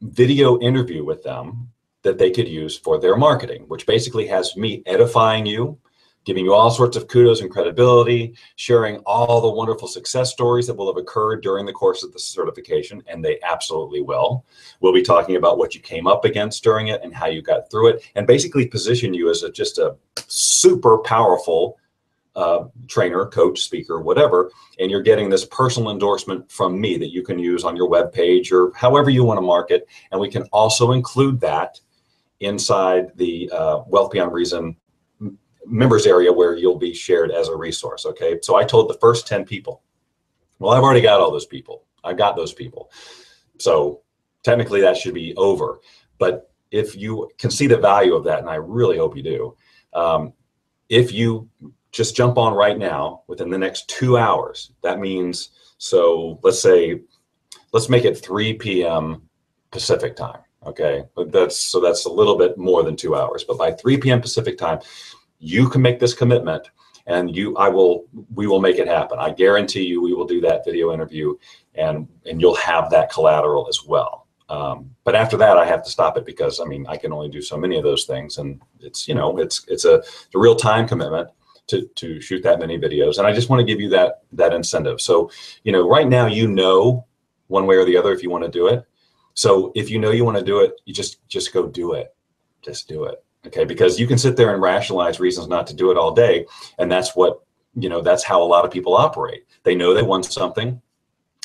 video interview with them that they could use for their marketing, which basically has me edifying you, giving you all sorts of kudos and credibility, sharing all the wonderful success stories that will have occurred during the course of the certification, and they absolutely will. We'll be talking about what you came up against during it and how you got through it, and basically position you as just a super powerful trainer, coach, speaker, whatever, and you're getting this personal endorsement from me that you can use on your web page or however you want to market. And we can also include that inside the Wealth Beyond Reason members area where you'll be shared as a resource. Okay, so I told the first 10 people. Well, I've already got all those people. I've got those people. So technically that should be over. But if you can see the value of that, and I really hope you do, if you just jump on right now within the next 2 hours, that means, so let's make it 3 p.m. Pacific time. Okay, that's a little bit more than 2 hours, but by 3 p.m. Pacific time, you can make this commitment, and we will make it happen. I guarantee you, we will do that video interview, and you'll have that collateral as well. But after that, I have to stop it because I can only do so many of those things, and it's a real time commitment to shoot that many videos, and I just want to give you that incentive. So right now, one way or the other if you want to do it. So if you want to do it, you just go do it. Just do it. Okay, because you can sit there and rationalize reasons not to do it all day, and that's that's how a lot of people operate. They know they want something,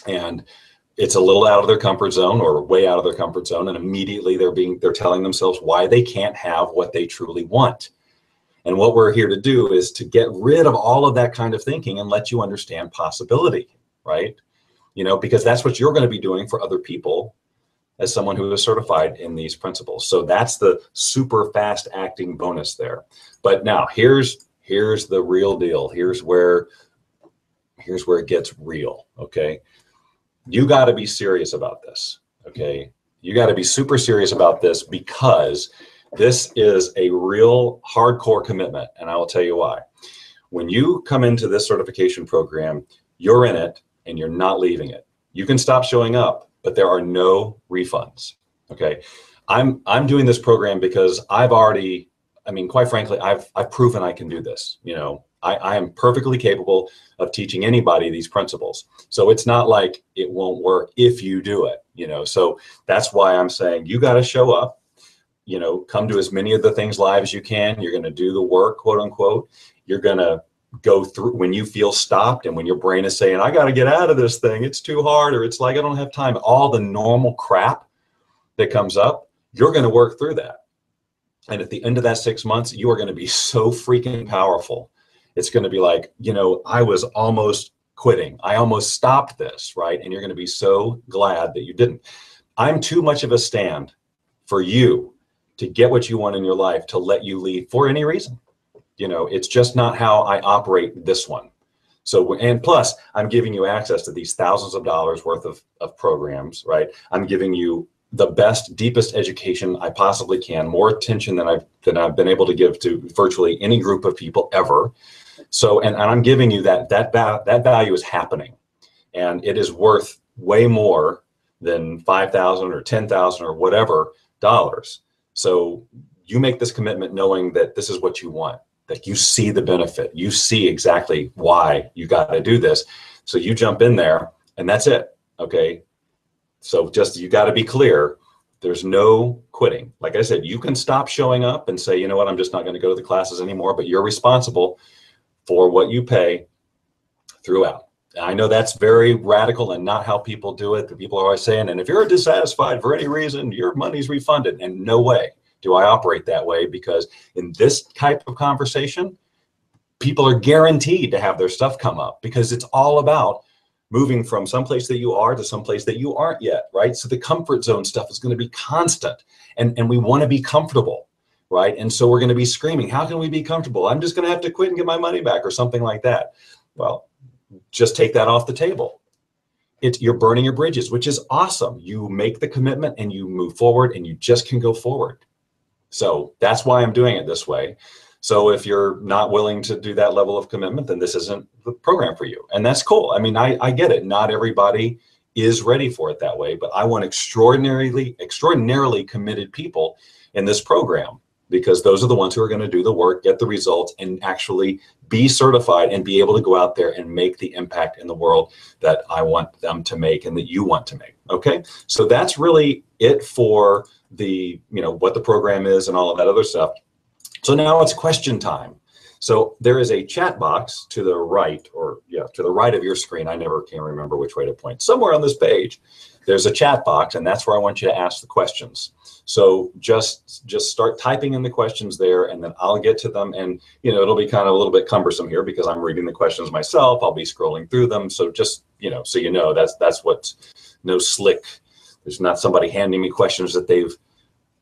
and it's a little out of their comfort zone or way out of their comfort zone, and immediately they're telling themselves why they can't have what they truly want. And what we're here to do is to get rid of all of that kind of thinking and let you understand possibility, right? Because that's what you're going to be doing for other people as someone who is certified in these principles. So that's the super fast acting bonus there. But now here's the real deal. Here's where it gets real, okay? You got to be serious about this, okay? You got to be super serious about this because this is a real hardcore commitment, and I will tell you why. When you come into this certification program, you're in it and you're not leaving it. You can stop showing up, but there are no refunds. Okay, I'm doing this program because I've already, quite frankly, I've proven I can do this. I am perfectly capable of teaching anybody these principles. So it's not like it won't work if you do it. So that's why I'm saying you got to show up. Come to as many of the things live as you can. You're going to do the work, quote unquote. You're going to go through when you feel stopped and when your brain is saying, I got to get out of this thing. It's too hard, or it's like, I don't have time. All the normal crap that comes up, you're going to work through that. And at the end of that 6 months, you are going to be so freaking powerful. It's going to be like, I was almost quitting. I almost stopped this, right? And you're going to be so glad that you didn't. I'm too much of a stand for you to get what you want in your life to let you leave for any reason. It's just not how I operate this one. So, and plus I'm giving you access to these thousands of dollars worth of programs, right? I'm giving you the best, deepest education I possibly can, more attention than I've been able to give to virtually any group of people ever. So, and I'm giving you that value is happening, and it is worth way more than $5,000 or $10,000 or whatever dollars. So you make this commitment knowing that this is what you want. Like you see the benefit, you see exactly why you got to do this. So you jump in there and that's it. Okay. So just, you got to be clear. There's no quitting. Like I said, you can stop showing up and say, you know what, I'm just not going to go to the classes anymore, but you're responsible for what you pay throughout. I know that's very radical and not how people do it. The people are always saying, and if you're dissatisfied for any reason, your money's refunded. And no way do I operate that way, because in this type of conversation, people are guaranteed to have their stuff come up, because it's all about moving from someplace that you are to someplace that you aren't yet, right? So the comfort zone stuff is going to be constant, and we want to be comfortable, right? And so we're going to be screaming, how can we be comfortable? I'm just going to have to quit and get my money back or something like that. Well, just take that off the table. You're burning your bridges, which is awesome. You make the commitment and you move forward, and you just can go forward. So that's why I'm doing it this way. So if you're not willing to do that level of commitment, then this isn't the program for you. And that's cool. I mean, I get it. Not everybody is ready for it that way, but I want extraordinarily committed people in this program, because those are the ones who are going to do the work, get the results, and actually be certified and be able to go out there and make the impact in the world that I want them to make and that you want to make. Okay. So that's really it for the, what the program is and all of that other stuff. So now it's question time. So there is a chat box to the right, to the right of your screen. I never can remember which way to point. Somewhere on this page, there's a chat box, and that's where I want you to ask the questions. So just start typing in the questions there, and then I'll get to them. And it'll be kind of a little bit cumbersome here because I'm reading the questions myself. I'll be scrolling through them. So just so that's what's no slick. There's not somebody handing me questions that they've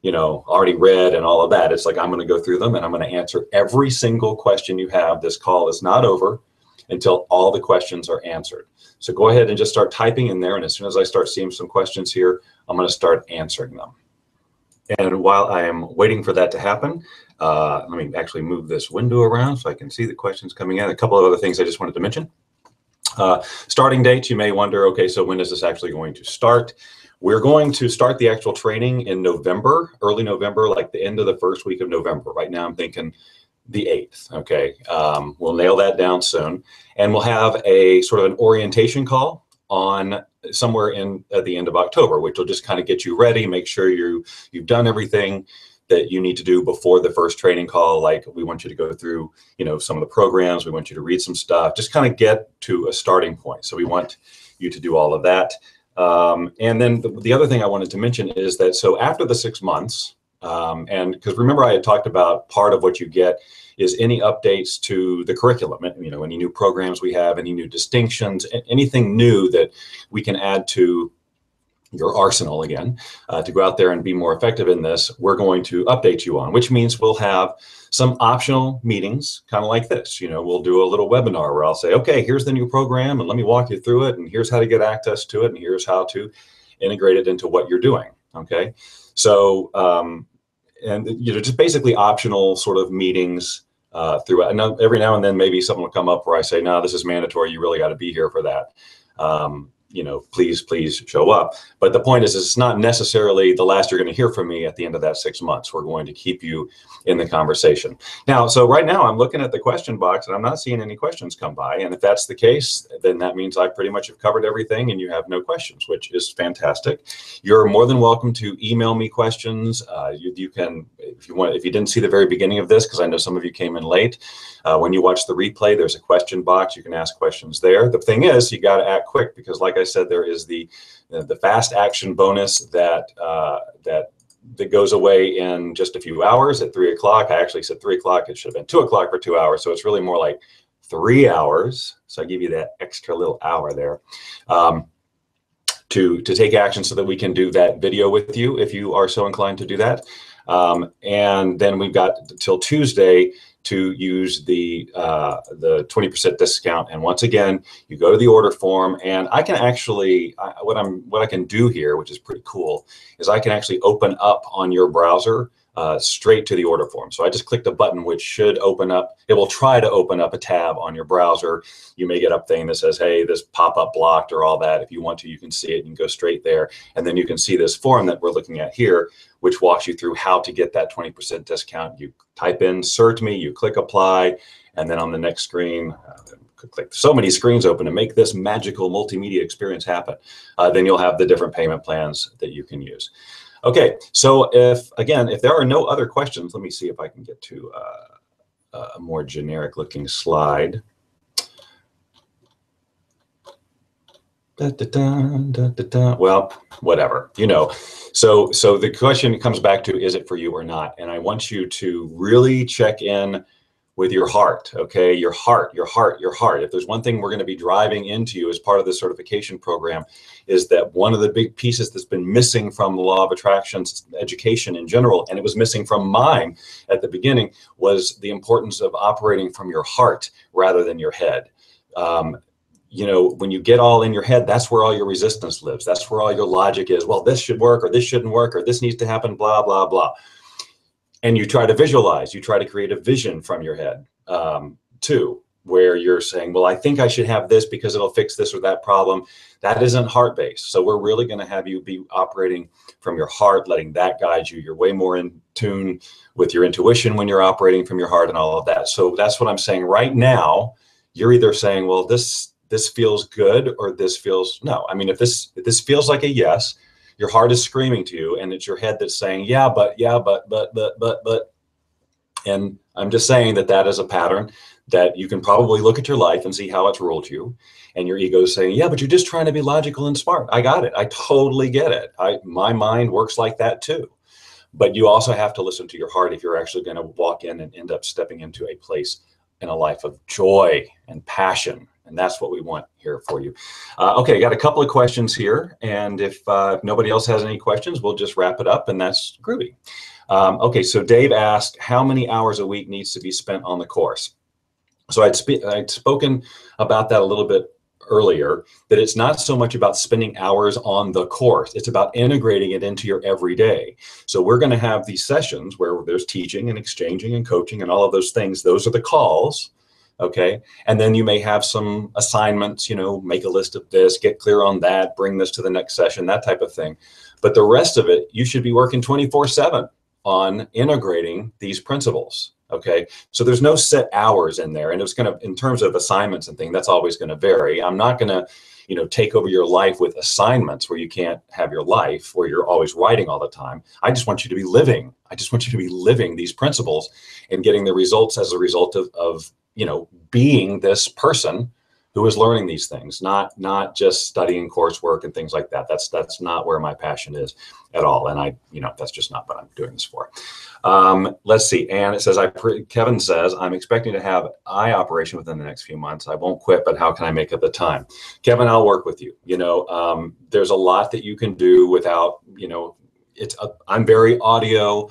already read and all of that. It's like, I'm going to go through them and I'm going to answer every single question you have. This call is not over until all the questions are answered. So go ahead and just start typing in there. And as soon as I start seeing some questions here, I'm going to start answering them. And while I am waiting for that to happen, let me actually move this window around so I can see the questions coming in. A couple of other things I just wanted to mention. Starting dates, you may wonder, okay, so when is this actually going to start? We're going to start the actual training in November, early November, like the end of the first week of November. Right now I'm thinking the 8th, okay? We'll nail that down soon. And we'll have a sort of an orientation call on somewhere at the end of October, which will just kind of get you ready, make sure you've done everything that you need to do before the first training call. Like, we want you to go through, some of the programs. We want you to read some stuff, just kind of get to a starting point. So we want you to do all of that. And then the other thing I wanted to mention is that, so after the 6 months, and because remember I had talked about part of what you get is any updates to the curriculum, any new programs we have, any new distinctions, anything new that we can add to your arsenal again, to go out there and be more effective in this, we're going to update you on, which means we'll have some optional meetings, kind of like this. We'll do a little webinar where I'll say, okay, here's the new program, and let me walk you through it, and here's how to get access to it, and here's how to integrate it into what you're doing. Okay, so and just basically optional sort of meetings throughout. And every now and then maybe something will come up where I say, no, this is mandatory. You really got to be here for that. Please show up. But the point is it's not necessarily the last you're going to hear from me at the end of that 6 months. We're going to keep you in the conversation. Now, so right now I'm looking at the question box and I'm not seeing any questions come by. And if that's the case, then that means I pretty much have covered everything and you have no questions, which is fantastic. You're more than welcome to email me questions. You can, if you didn't see the very beginning of this, because I know some of you came in late, when you watch the replay, there's a question box. You can ask questions there. The thing is, you got to act quick, because like I said, there is the fast action bonus that goes away in just a few hours at 3 o'clock. I actually said 3 o'clock. It should have been 2 o'clock for 2 hours. So it's really more like 3 hours. So I give you that extra little hour there to take action so that we can do that video with you if you are so inclined to do that. And then we've got till Tuesday to use the 20% discount. And once again, you go to the order form, and I can actually, what I can do here, which is pretty cool, is I can actually open up on your browser straight to the order form. So I just clicked a button which should open up. It will try to open up a tab on your browser. You may get a thing that says, hey, this pop-up blocked or all that. If you want to, you can see it and go straight there. And then you can see this form that we're looking at here, which walks you through how to get that 20% discount. You type in "Search Me," you click apply, and then on the next screen, click so many screens open to make this magical multimedia experience happen. Then you'll have the different payment plans that you can use. Okay, so if there are no other questions, let me see if I can get to a more generic looking slide. Well, whatever, So the question comes back to, is it for you or not? And I want you to really check in with your heart, okay? Your heart. If there's one thing we're going to be driving into you as part of this certification program, is that one of the big pieces that's been missing from the law of attraction education in general, and it was missing from mine at the beginning, was the importance of operating from your heart rather than your head. When you get all in your head, that's where all your resistance lives. That's where all your logic is. Well, this should work, or this shouldn't work, or this needs to happen, blah, blah, blah. And you try to visualize, you try to create a vision from your head too, where you're saying, well, I think I should have this because it'll fix this or that problem. That isn't heart-based. So we're really going to have you be operating from your heart, letting that guide you. You're way more in tune with your intuition when you're operating from your heart and all of that. So that's what I'm saying right now. You're either saying, well, this feels good, or this feels no. I mean, if this feels like a yes, your heart is screaming to you, and it's your head that's saying, yeah, but. And I'm just saying that is a pattern that you can probably look at your life and see how it's ruled you. And your ego is saying, yeah, but you're just trying to be logical and smart. I got it. I totally get it. My mind works like that too. But you also have to listen to your heart if you're actually going to walk in and end up stepping into a place in a life of joy and passion. And that's what we want here for you. Okay, got a couple of questions here. And if nobody else has any questions, we'll just wrap it up, and that's groovy. Okay, so Dave asked, how many hours a week needs to be spent on the course? So I'd spoken about that a little bit earlier, that it's not so much about spending hours on the course. It's about integrating it into your everyday. So we're going to have these sessions where there's teaching and exchanging and coaching and all of those things. Those are the calls. Okay. And then you may have some assignments, make a list of this, get clear on that, bring this to the next session, that type of thing. But the rest of it, you should be working 24/7 on integrating these principles. Okay. So there's no set hours in there. And it's going to, in terms of assignments and things, that's always going to vary. I'm not going to, take over your life with assignments where you can't have your life, where you're always writing all the time. I just want you to be living. I just want you to be living these principles and getting the results as a result of being this person who is learning these things, not just studying coursework and things like that. That's not where my passion is at all. And that's just not what I'm doing this for. Let's see. And it says, Kevin says, I'm expecting to have eye operation within the next few months. I won't quit, but how can I make up the time? Kevin, I'll work with you. There's a lot that you can do without, I'm very audio.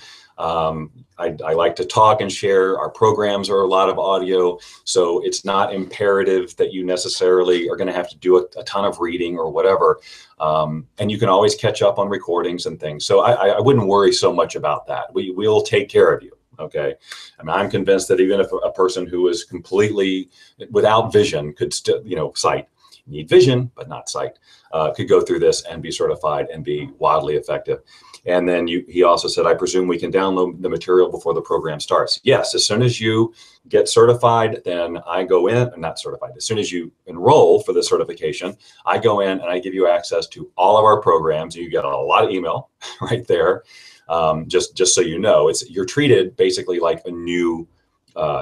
I like to talk and share. Our programs are a lot of audio, so it's not imperative that you necessarily are going to have to do a ton of reading or whatever. And you can always catch up on recordings and things. So I wouldn't worry so much about that. We'll take care of you. Okay. I mean, I'm convinced that even if a person who is completely without vision could still, sight, need vision, but not sight, could go through this and be certified and be wildly effective. And then he also said, I presume we can download the material before the program starts. Yes, as soon as you get certified, then I go in, not certified, as soon as you enroll for the certification, I go in and I give you access to all of our programs. You get a lot of email right there. Just so you know, you're treated basically like a new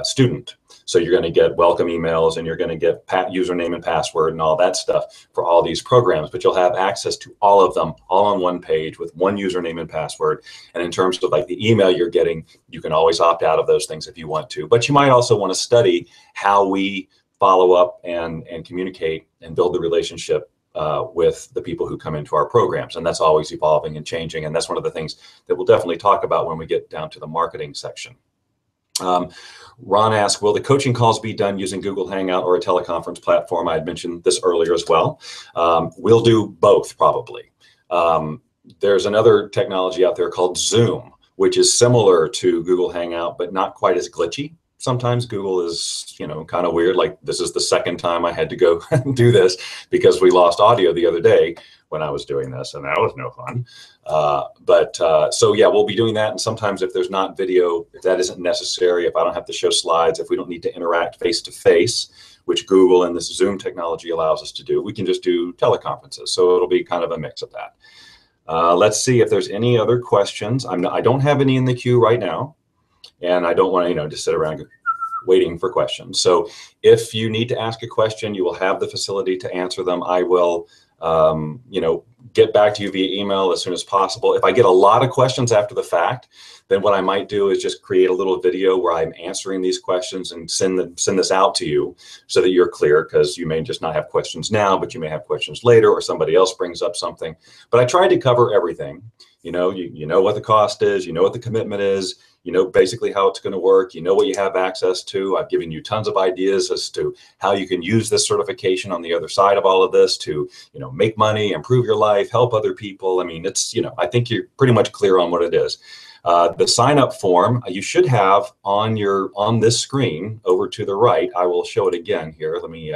student. So you're going to get welcome emails, and you're going to get username and password and all that stuff for all these programs, but you'll have access to all of them all on one page with one username and password. And in terms of like the email you're getting, you can always opt out of those things if you want to, but you might also want to study how we follow up and communicate and build the relationship with the people who come into our programs. And that's always evolving and changing. And that's one of the things that we'll definitely talk about when we get down to the marketing section. Ron asked, will the coaching calls be done using Google Hangout or a teleconference platform? I had mentioned this earlier as well. We'll do both probably. There's another technology out there called Zoom, which is similar to Google Hangout, but not quite as glitchy. Sometimes Google is, kind of weird. Like this is the second time I had to go do this because we lost audio the other day when I was doing this, and that was no fun. So yeah, we'll be doing that. And sometimes if there's not video, if that isn't necessary, if I don't have to show slides, if we don't need to interact face to face, which Google and this Zoom technology allows us to do, we can just do teleconferences. So it'll be kind of a mix of that. Let's see if there's any other questions. I don't have any in the queue right now. And I don't want to, just sit around waiting for questions. So if you need to ask a question, you will have the facility to answer them. I will, get back to you via email as soon as possible. If I get a lot of questions after the fact, then what I might do is just create a little video where I'm answering these questions and send this out to you so that you're clear, because you may just not have questions now, but you may have questions later, or somebody else brings up something. But I tried to cover everything. You know what the cost is, you know what the commitment is, you know basically how it's going to work, you know what you have access to. I've given you tons of ideas as to how you can use this certification on the other side of all of this to, make money, improve your life, help other people. I mean, it's, I think you're pretty much clear on what it is. The sign up form you should have on this screen over to the right. I will show it again here. Let me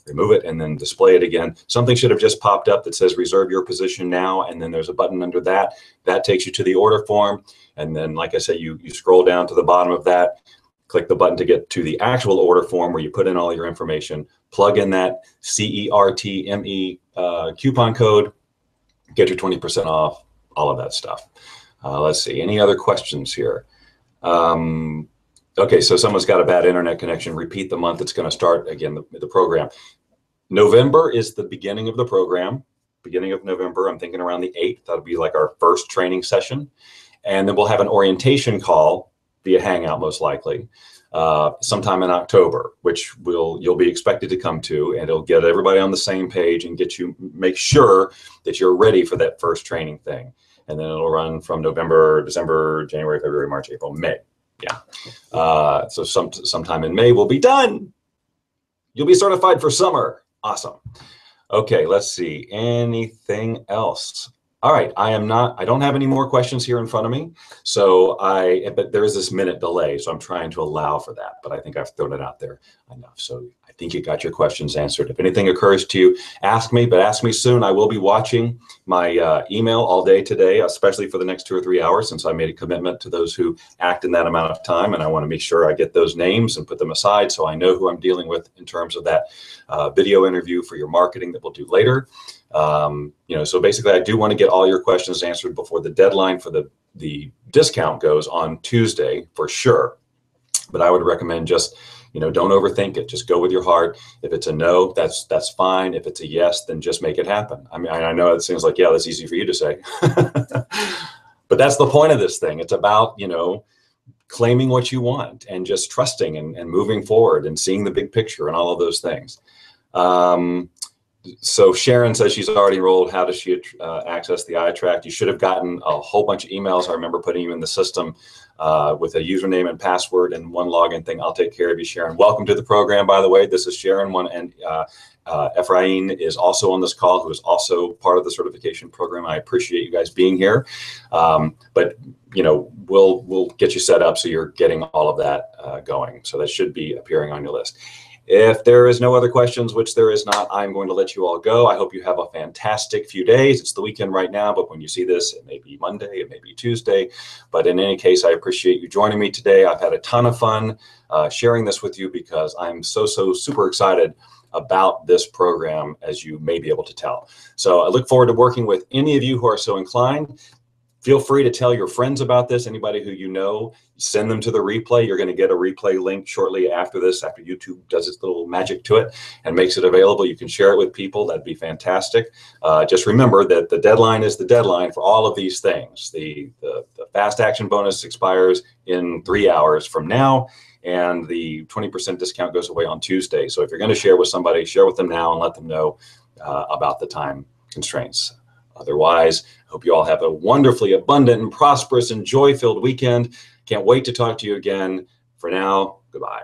remove it and then display it again. Something should have just popped up that says reserve your position now, and then there's a button under that. That takes you to the order form. And then, like I said, you scroll down to the bottom of that, click the button to get to the actual order form where you put in all your information, plug in that CERTME coupon code, get your 20% off, all of that stuff. Let's see, any other questions here? Okay, so someone's got a bad internet connection. Repeat the month it's going to start again, the program. November is the beginning of the program, beginning of November. I'm thinking around the 8th. That'll be like our first training session. And then we'll have an orientation call via Hangout, most likely, sometime in October, which you'll be expected to come to, and it'll get everybody on the same page and make sure that you're ready for that first training thing. And then it'll run from November, December, January, February, March, April, May. Yeah. So sometime in May we'll be done. You'll be certified for summer. Awesome. Okay, let's see. Anything else? All right, I don't have any more questions here in front of me. But there is this minute delay, so I'm trying to allow for that, but I think I've thrown it out there enough. So I think you got your questions answered. If anything occurs to you, ask me, but ask me soon. I will be watching my email all day today, especially for the next 2 or 3 hours, since I made a commitment to those who act in that amount of time. And I want to make sure I get those names and put them aside so I know who I'm dealing with in terms of that video interview for your marketing that we'll do later. So basically I do want to get all your questions answered before the deadline for the discount goes on Tuesday for sure. But I would recommend just, don't overthink it. Just go with your heart. If it's a no, that's fine. If it's a yes, then just make it happen. I mean, I know it seems like, yeah, that's easy for you to say, but that's the point of this thing. It's about, claiming what you want and just trusting and moving forward and seeing the big picture and all of those things. So Sharon says she's already enrolled. How does she access the iTrack? You should have gotten a whole bunch of emails. I remember putting you in the system with a username and password and one login thing. I'll take care of you, Sharon. Welcome to the program, by the way. This is Sharon, and Ephraim is also on this call, who is also part of the certification program. I appreciate you guys being here. But we'll get you set up so you're getting all of that going. So that should be appearing on your list. If there is no other questions, which there is not, I'm going to let you all go. I hope you have a fantastic few days. It's the weekend right now, but when you see this, it may be Monday, it may be Tuesday. But in any case, I appreciate you joining me today. I've had a ton of fun sharing this with you because I'm so super excited about this program, as you may be able to tell. So I look forward to working with any of you who are so inclined. Feel free to tell your friends about this. Anybody who you know, send them to the replay. You're going to get a replay link shortly after this, after YouTube does its little magic to it and makes it available. You can share it with people. That'd be fantastic. Just remember that the deadline is the deadline for all of these things. The fast action bonus expires in 3 hours from now, and the 20% discount goes away on Tuesday. So if you're going to share with somebody, share with them now and let them know about the time constraints. Otherwise, I hope you all have a wonderfully abundant and prosperous and joy-filled weekend. Can't wait to talk to you again. For now, goodbye.